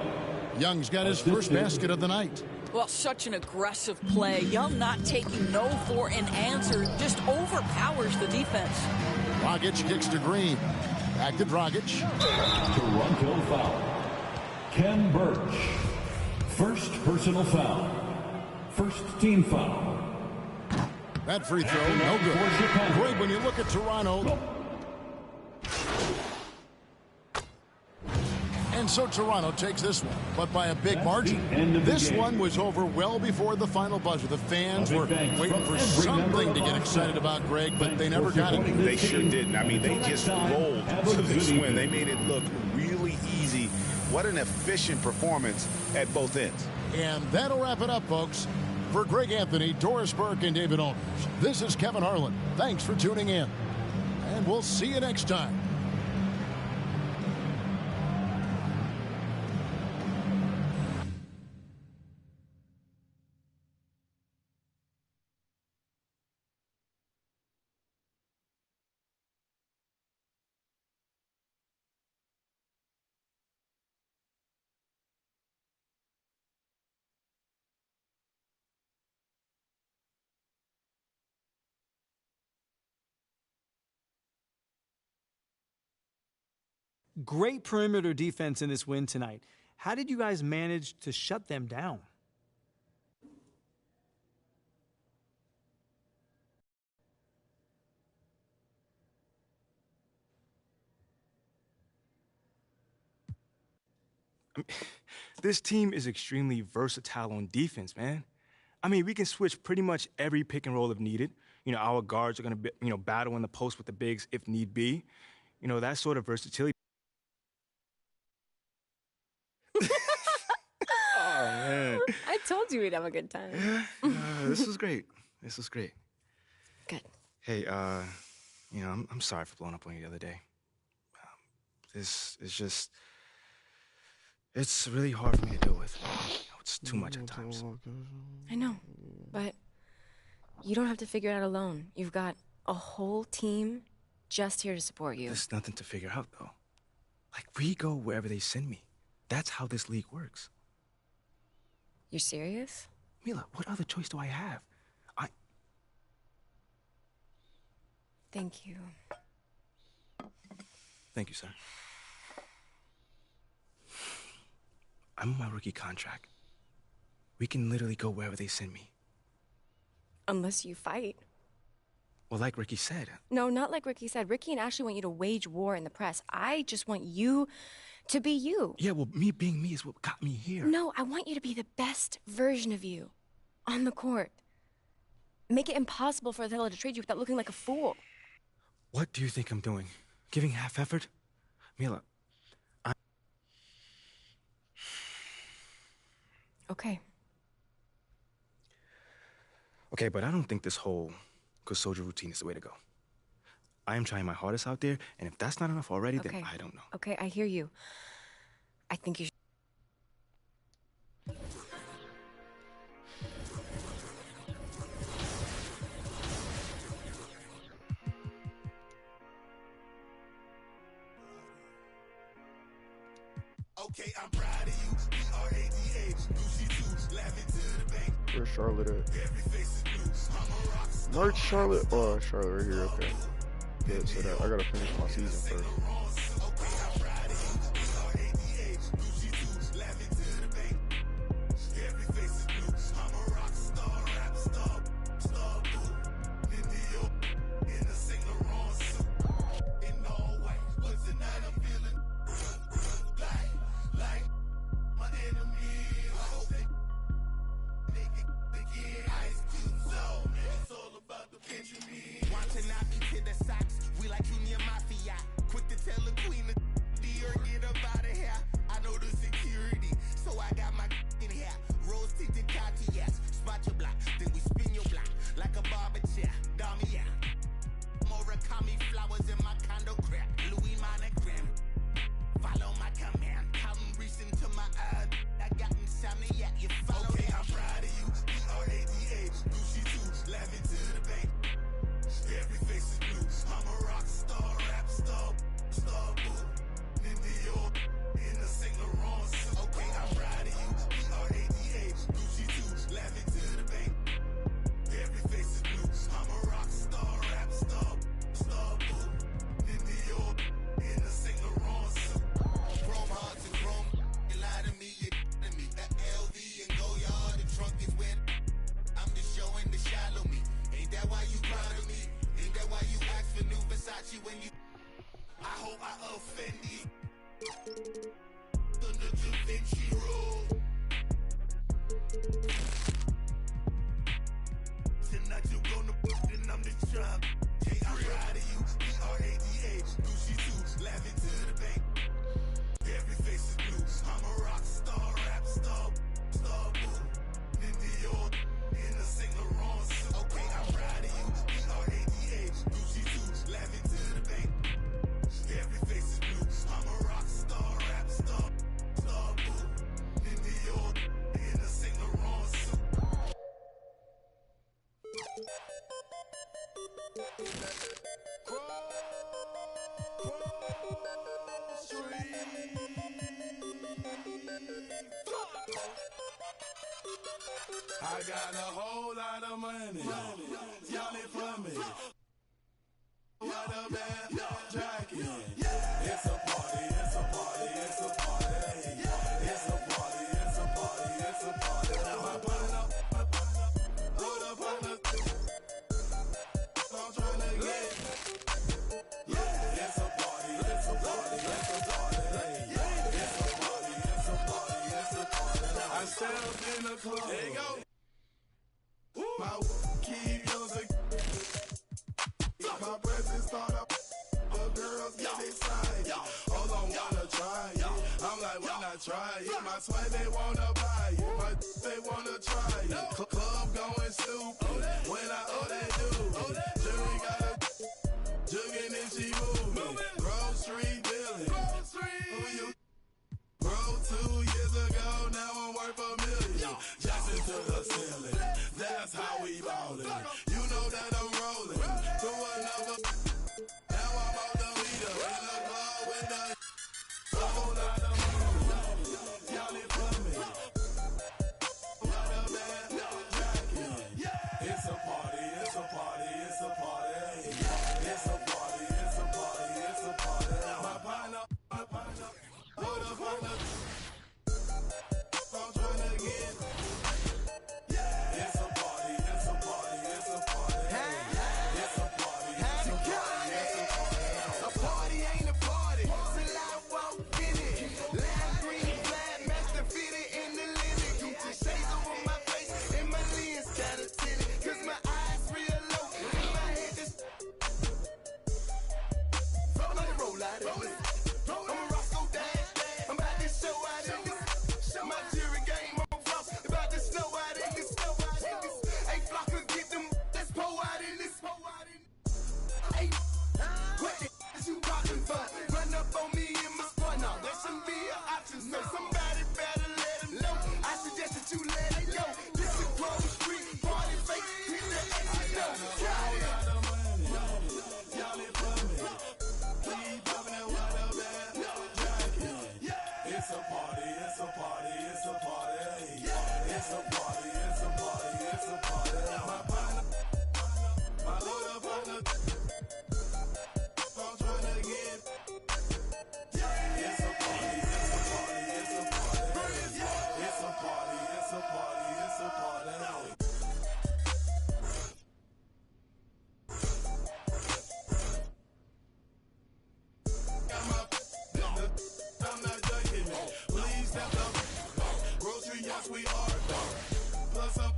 Young's got his first basket of the night. Well, such an aggressive play. Young not taking no for an answer, just overpowers the defense. Dragic kicks to Green. Back to Dragic. Toronto foul. Kem Birch. First personal foul. First team foul. That free throw, no good. Great when you look at Toronto. And so Toronto takes this one, but by a big margin. This one was over well before the final buzzer. The fans were waiting for something to get excited about, Greg, but they never got it. They sure didn't. I mean, they just rolled to this win. They made it look really easy. What an efficient performance at both ends. And that'll wrap it up, folks. For Greg Anthony, Doris Burke, and David Aldridge, this is Kevin Harlan. Thanks for tuning in. And we'll see you next time. Great perimeter defense in this win tonight. How did you guys manage to shut them down? This team is extremely versatile on defense, man. I mean, we can switch pretty much every pick and roll if needed. You know, our guards are going to, battle in the post with the bigs if need be. You know, that sort of versatility. Oh, man. I told you we'd have a good time. This was great. This was great. Good. Hey, I'm sorry for blowing up on you the other day. This is just, it's really hard for me to deal with. It's too much at times. I know, but you don't have to figure it out alone. You've got a whole team just here to support you. There's nothing to figure out, though. Like, we go wherever they send me. That's how this league works. You're serious? Mila, what other choice do I have? Thank you. Thank you, sir. I'm on my rookie contract. We can literally go wherever they send me. Unless you fight. Well, like Ricky said. No, not like Ricky said. Ricky and Ashley want you to wage war in the press. I just want you to be you. Yeah, well, me being me is what got me here. No, I want you to be the best version of you on the court. Make it impossible for Othello to trade you without looking like a fool. What do you think I'm doing? Giving half effort? Mila, Okay. Okay, but I don't think this whole good soldier routine is the way to go. I am trying my hardest out there, and if that's not enough already, then I don't know. Okay, I hear you. I think you should. Okay, I'm proud of you. B-R-A-D-A. Gucci 2, laughing to the bank. Where's Charlotte at? Every face is new. I'm a rock star. Where's Charlotte? Oh, Charlotte right here. Okay. Good. So that I gotta finish my season first. Versace when you. I hope I offend you. Under Da Vinci rule. Tonight you gonna put and I'm the chop. Hey, I'm proud of you. B-R-A-D-A. Gucci too. Laughing to the bank. Every face is blue. I'm a rock star, rap star, star boo. In Dior, in a Saint Laurent suit. Okay, I'm proud of you. B-R-A-D-A. Gucci too. Laughing to the bank. Every face is blue. I'm a rock star, rap star, star boo. In Dior, in a Saint Laurent suit. I got a whole lot of money. Y'all it for me. What a bad jacket. It's a party, it's a party, it's a party. It's a party, it's a party, it's a party. My partner, load up on the. I'm trying to get. Yeah, it's a party, it's a party, it's a party. It's a party, it's a party, it's a party. I stepped in the club. There you go. My keep music. My presence start up. The girls get excited. Hold on, wanna try it. I'm like, why not try it? My swag, they wanna buy it. My they wanna try it. Club going stupid. When I they do. Jury got a jugging and she moving. Grocery dealing. Who you? Bro, 2 years ago, now I'm worth $1 million. Jackson to the ceiling. That's how we ballin'. You know that I'm rolling to another. Now I'm out the leader in the club with the whole lot of money. Y'all it for me. What a bad jacket. It's a party, it's a party, it's a party. It's a party, it's a party, it's a party. My partner, load up on the. I'm tryna get. It's a party, it's a party, it's a party. It's a party, it's a party, it's a party. A party ain't a party till I walk in it. Lime green flag, master fitted in the limit. Gucci shades over my face and my lens kinda tinted. 'Cause my eyes real low and my head just. Let it roll out of this. I'm a Roscoe Dash. I'm about to show out in this. My jury game on frost. About to snow out in this. Hey, flocker, get them. Let's pour out in this. Hey, what the is you rockin' for? Run up on me in my squad. Now, that shouldn't be an option. So somebody better let him know. I suggest that you let it go. This is Grove Street, party face. Hit the exit, no. Got it. Y'all it for me. Keep popping that water bad jacket. It's a party, it's a party, it's a party. It's a party, it's a party, it's a party. My partner, my load up on the. I'm tryna get. It's a party, it's a party, it's a party. It's a party, it's a party, it's a party. I'm not joking, man. Please step up. Grocery, yes, we are. Plus up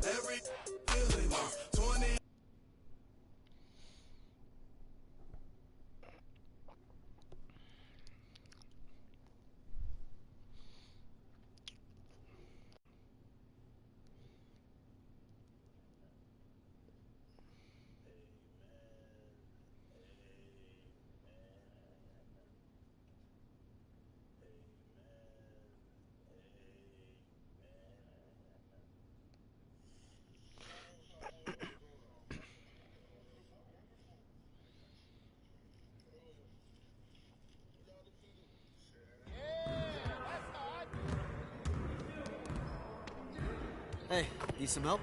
every feeling. 20. Hey, need some help?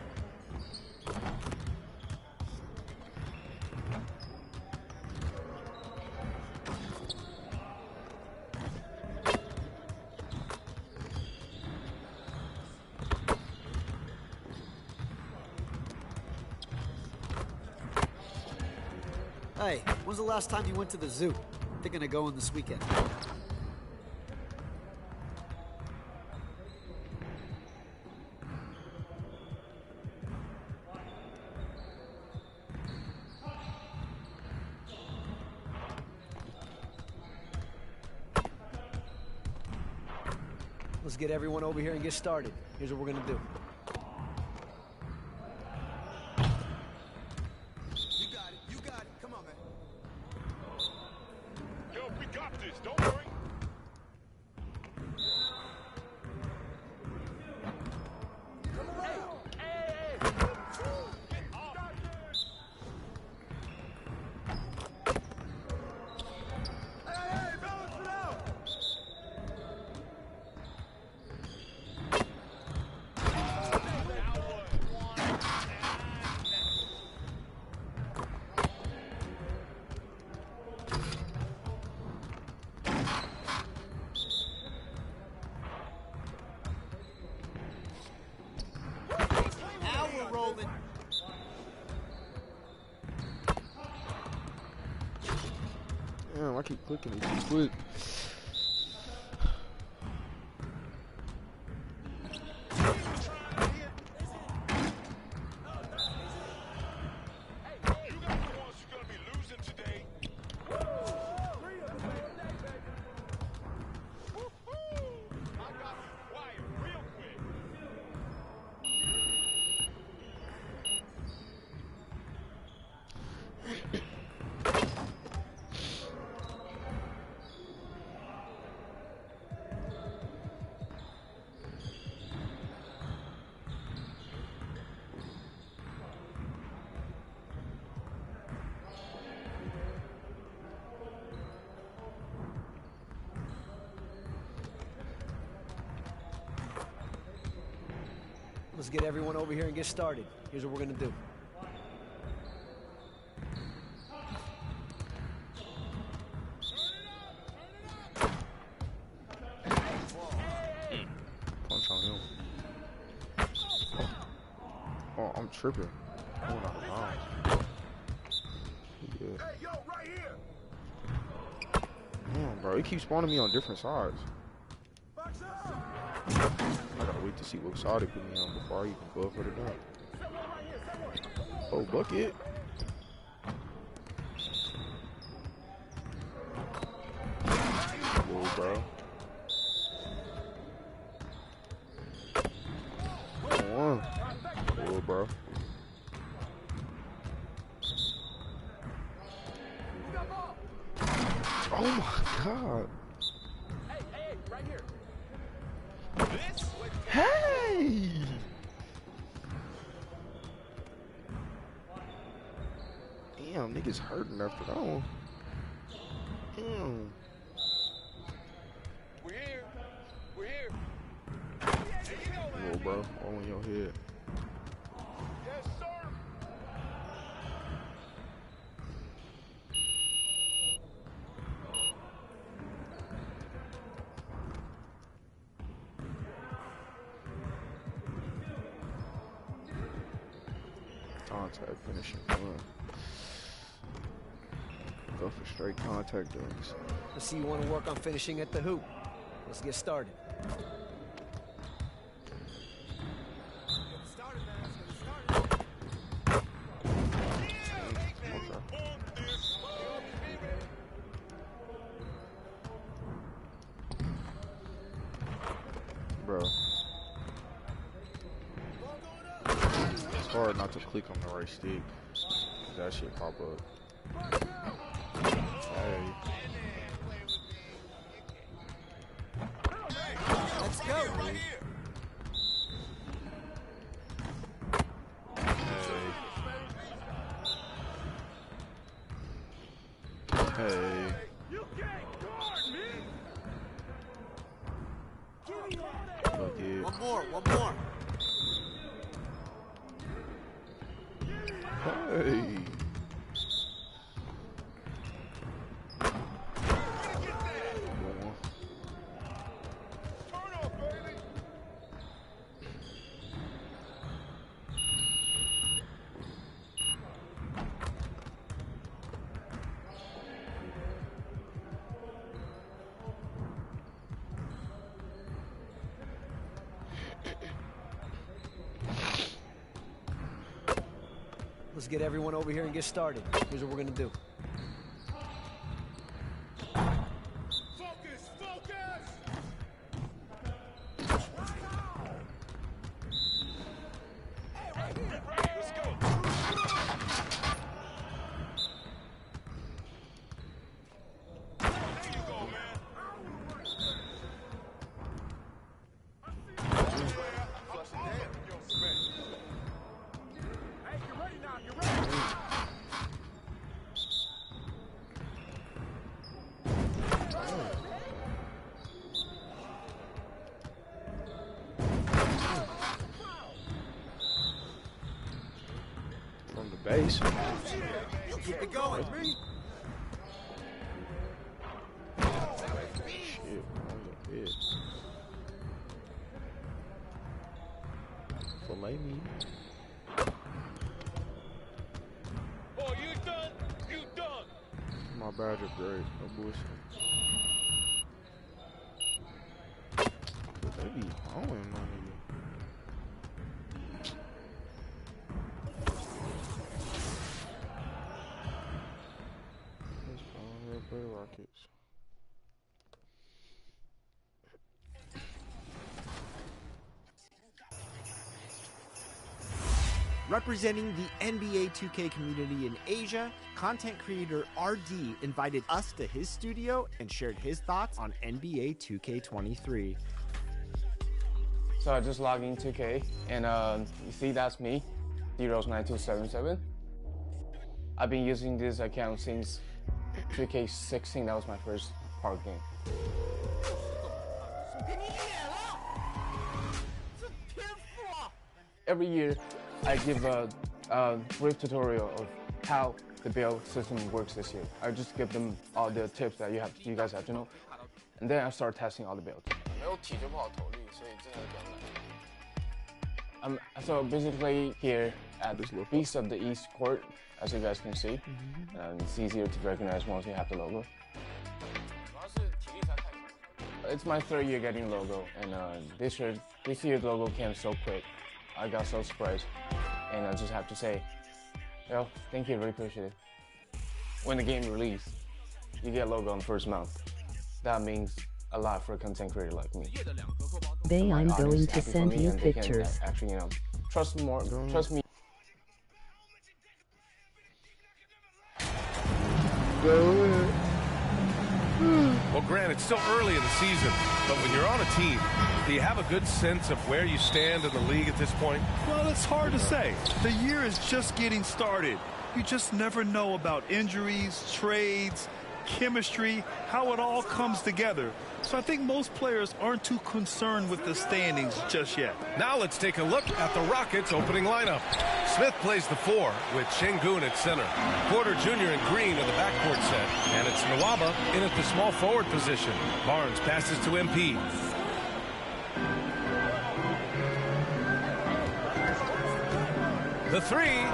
Hey, when's the last time you went to the zoo? Thinking of going this weekend. Let's get everyone over here and get started. Here's what we're gonna do. You got it. Come on, man. Yo, we got this. Don't worry. Now we're rolling. Damn, I keep clicking it too quick. Let's get everyone over here and get started. Here's what we're gonna do. Punch on him. Oh, I'm tripping. Going out of bounds. Yeah. Hey, yo, right here. Damn, bro. He keeps spawning me on different sides. I gotta wait to see what side he put me on before I even go up for the dunk. Oh, bucket. Whoa, bro. One. Whoa, bro. Oh my god. Hey, right here. Hey! Damn, niggas hurting after that one. Damn. We're here. We're here. Whoa, bro. All in your head. Yes, sir. Contact finishing one. Go for straight contact dunks. Let's see you want to work on finishing at the hoop. Let's get started. Bro. It's hard not to click on the right stick. That shit pop up. Hey. Let's go. Hey. You can't guard me. Bucket. One more. Hey. get everyone over here and get started. Here's what we're gonna do. Focus, focus! Let's go. There you go, man. Flush it down. Yo, Smith. Hey, you're ready now. You're ready. From the base. You keep it going, me. Shit, that was a hit. Filet me. Oh, you done? You done? My Badger great. No bullshit. They be hoeing, my nigga. Let's go ahead, play the Rockets. Representing the NBA 2K community in Asia, content creator RD invited us to his studio and shared his thoughts on NBA 2K23. So I just logged in 2K, and you see that's me, Zeros9277. I've been using this account since 2K16. That was my first park game. Every year, I give a brief tutorial of how the build system works this year. I just give them all the tips that you guys have to know, and then I start testing all the builds. So basically here at the Beast of the East Court, as you guys can see, it's easier to recognize once you have the logo. It's my third year getting logo, and this year's logo came so quick. I got so surprised, and I just have to say, yo, thank you, really appreciate it. When the game released, you get logo on the first month. That means a lot for a content creator like me. Bae, I'm going to send you pictures. Actually, trust me. Well, Grant, it's still early in the season, but when you're on a team, do you have a good sense of where you stand in the league at this point? Well, it's hard to say. The year is just getting started. You just never know about injuries, trades, chemistry, how it all comes together. So I think most players aren't too concerned with the standings just yet. Now let's take a look at the Rockets' opening lineup. Smith plays the 4 with Şengün at center. Porter Jr. and Green are the backcourt set. And it's Nwaba in at the small forward position. Barnes passes to MP. The 3.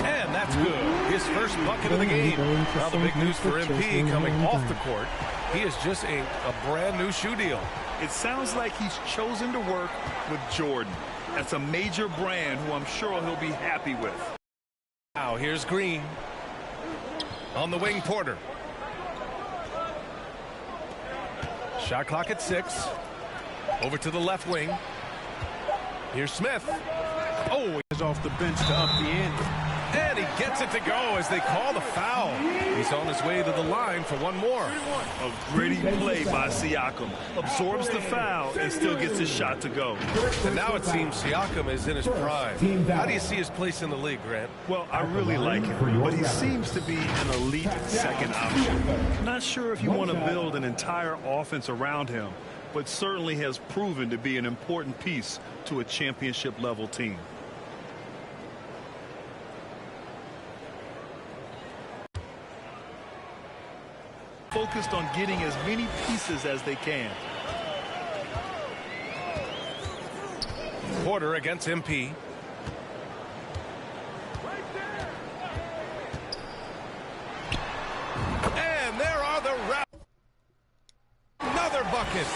And that's good. His first bucket of the game. Now the big news for MP coming off the court. He has just inked a brand new shoe deal. It sounds like he's chosen to work with Jordan. That's a major brand who I'm sure he'll be happy with. Now here's Green. On the wing, Porter. Shot clock at 6. Over to the left wing. Here's Smith. Oh, he's off the bench to up the ante. And he gets it to go as they call the foul. He's on his way to the line for one more. A gritty play by Siakam. Absorbs the foul and still gets his shot to go. And now it seems Siakam is in his prime. How do you see his place in the league, Grant? Well, I really like him, but he seems to be an elite second option. Not sure if you want to build an entire offense around him, but certainly has proven to be an important piece to a championship-level team. Focused on getting as many pieces as they can. Porter against MP. And there are the Another bucket.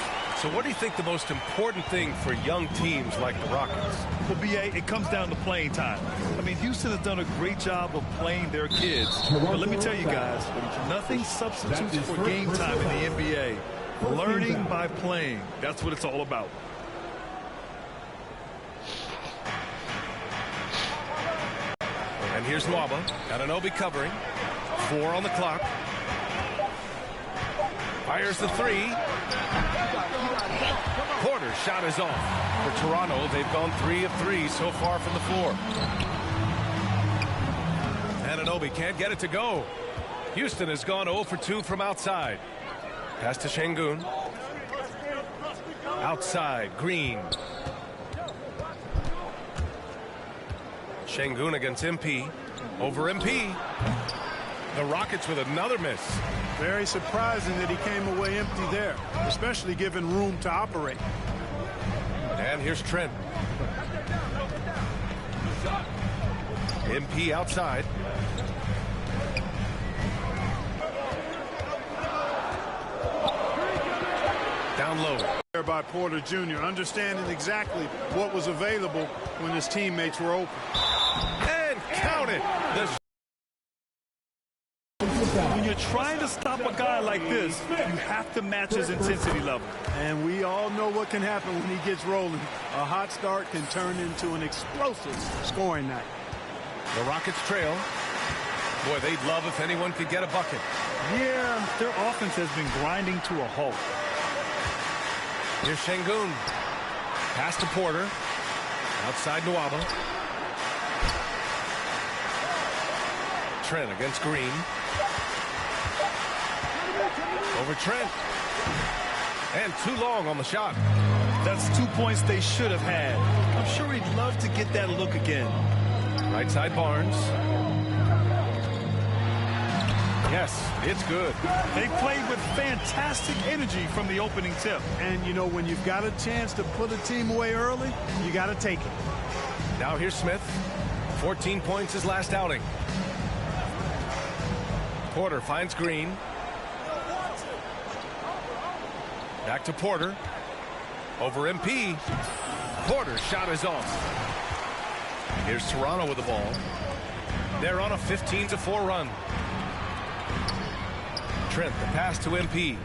So what do you think the most important thing for young teams like the Rockets? Well, BA, it comes down to playing time. I mean, Houston has done a great job of playing their kids. But let me tell you guys, nothing substitutes for game time in the NBA. Learning by playing. That's what it's all about. And here's Nwaba. Anunoby covering. 4 on the clock. Fires the 3. Porter's shot is off. For Toronto, they've gone 3 of 3 so far from the floor. Anunoby can't get it to go. Houston has gone 0 for 2 from outside. Pass to Şengün. Outside, Green. Şengün against MP. Over MP. The Rockets with another miss. Very surprising that he came away empty there, especially given room to operate. And here's Trent. MP outside. Down low. By Porter Jr., understanding exactly what was available when his teammates were open. And count it. When you're trying to stop a guy like this, you have to match his intensity level. And we all know what can happen when he gets rolling. A hot start can turn into an explosive scoring night. The Rockets trail. Boy, they'd love if anyone could get a bucket. Yeah, their offense has been grinding to a halt. Here's Şengün. Pass to Porter. Outside Nwaba. Trent against Green. Over Trent. And too long on the shot. That's 2 points they should have had. I'm sure he'd love to get that look again. Right side Barnes. Yes, it's good. They played with fantastic energy from the opening tip. And, you know, when you've got a chance to put a team away early, you got to take it. Now here's Smith. 14 points his last outing. Porter finds Green. Back to Porter. Over MP. Porter's shot is off. Here's Toronto with the ball. They're on a 15-4 run. Trent, the pass to MP.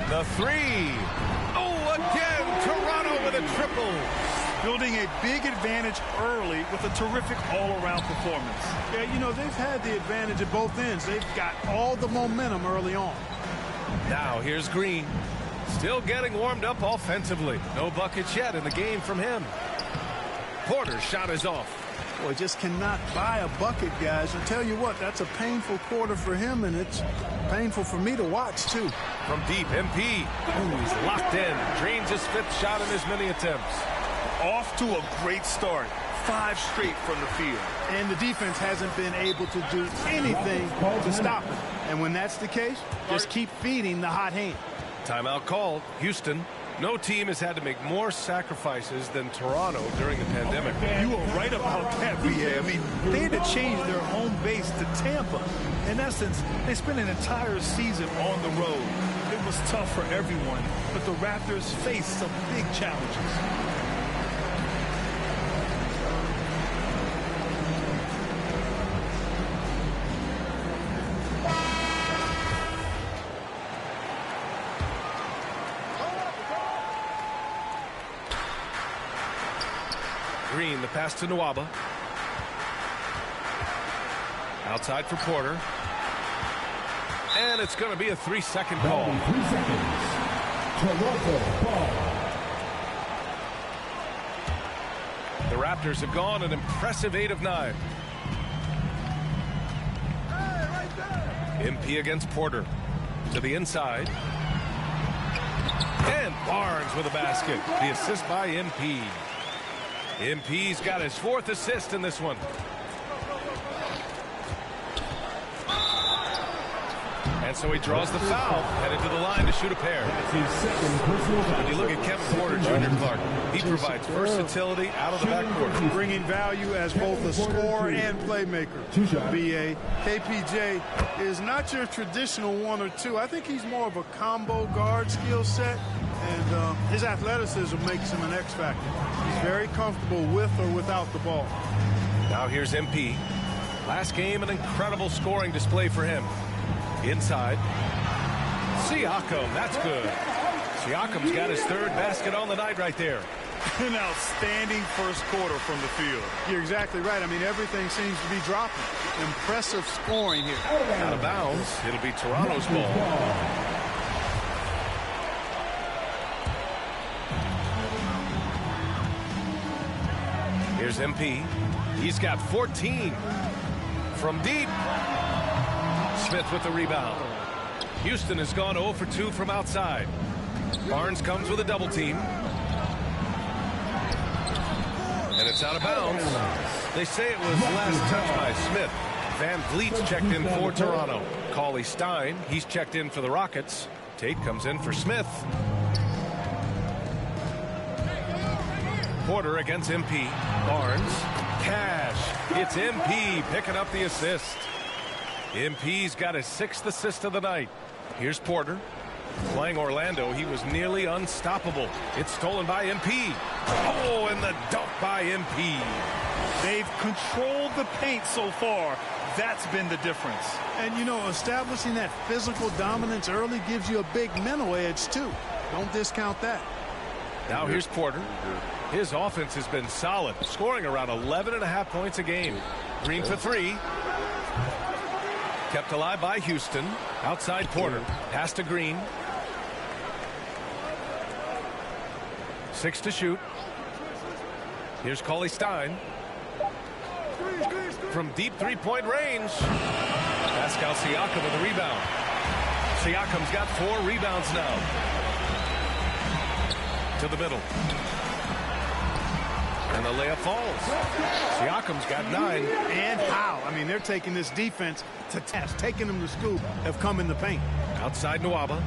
The 3. Oh, again, Toronto with a triple. Building a big advantage early with a terrific all-around performance. Yeah, you know, they've had the advantage at both ends. They've got all the momentum early on. Now here's Green. Still getting warmed up offensively. No buckets yet in the game from him. Porter's shot is off. Boy, just cannot buy a bucket, guys. I tell you what, that's a painful quarter for him, and it's painful for me to watch, too. From deep, MP. Ooh, he's locked in. Drains his 5th shot in as many attempts. Off to a great start. 5 straight from the field. And the defense hasn't been able to do anything to stop him. And when that's the case, just keep feeding the hot hand. Timeout called. Houston. No team has had to make more sacrifices than Toronto during the pandemic. You are right about that, BA. I mean, they had to change their home base to Tampa. In essence, they spent an entire season on the road. It was tough for everyone, but the Raptors faced some big challenges. Green, the pass to Nwaba. Outside for Porter. And it's going to be a 3-second call. 3 seconds. Toronto ball. The Raptors have gone an impressive 8 of 9. MP against Porter. To the inside. And Barnes with a basket. The assist by MP. MP's got his 4th assist in this one. And so he draws the foul, headed to the line to shoot a pair. When you look at Kevin Porter Jr., Clark, he provides versatility out of the backcourt. Bringing value as both a scorer and playmaker. BA. KPJ is not your traditional 1 or 2. I think he's more of a combo guard skill set, and his athleticism makes him an X factor. He's very comfortable with or without the ball. Now here's MP. Last game, an incredible scoring display for him. Inside. Siakam, that's good. Siakam's got his 3rd basket on the night right there. An outstanding first quarter from the field. You're exactly right. I mean, everything seems to be dropping. Impressive scoring here. Out of bounds. It'll be Toronto's ball. Here's MP. He's got 14 from deep. Smith with the rebound. Houston has gone 0 for 2 from outside. Barnes comes with a double team. And it's out of bounds. They say it was last touched by Smith. Van Vliet's checked in for Toronto. Cauley Stein, he's checked in for the Rockets. Tate comes in for Smith. Porter against MP. Barnes. Cash. It's MP picking up the assist. MP's got his 6th assist of the night. Here's Porter. Playing Orlando, he was nearly unstoppable. It's stolen by MP. Oh, and the dunk by MP. They've controlled the paint so far. That's been the difference. And, you know, establishing that physical dominance early gives you a big mental edge, too. Don't discount that. Now here's Porter. His offense has been solid, scoring around 11.5 points a game. Green for 3. Kept alive by Houston. Outside Porter. Pass to Green. 6 to shoot. Here's Cauley Stein. From deep 3-point range. Pascal Siakam with a rebound. Siakam's got 4 rebounds now. To the middle. And the layup falls. Siakam's got 9. And how? I mean, they're taking this defense to task, taking them to school, have come in the paint. Outside Nwaba.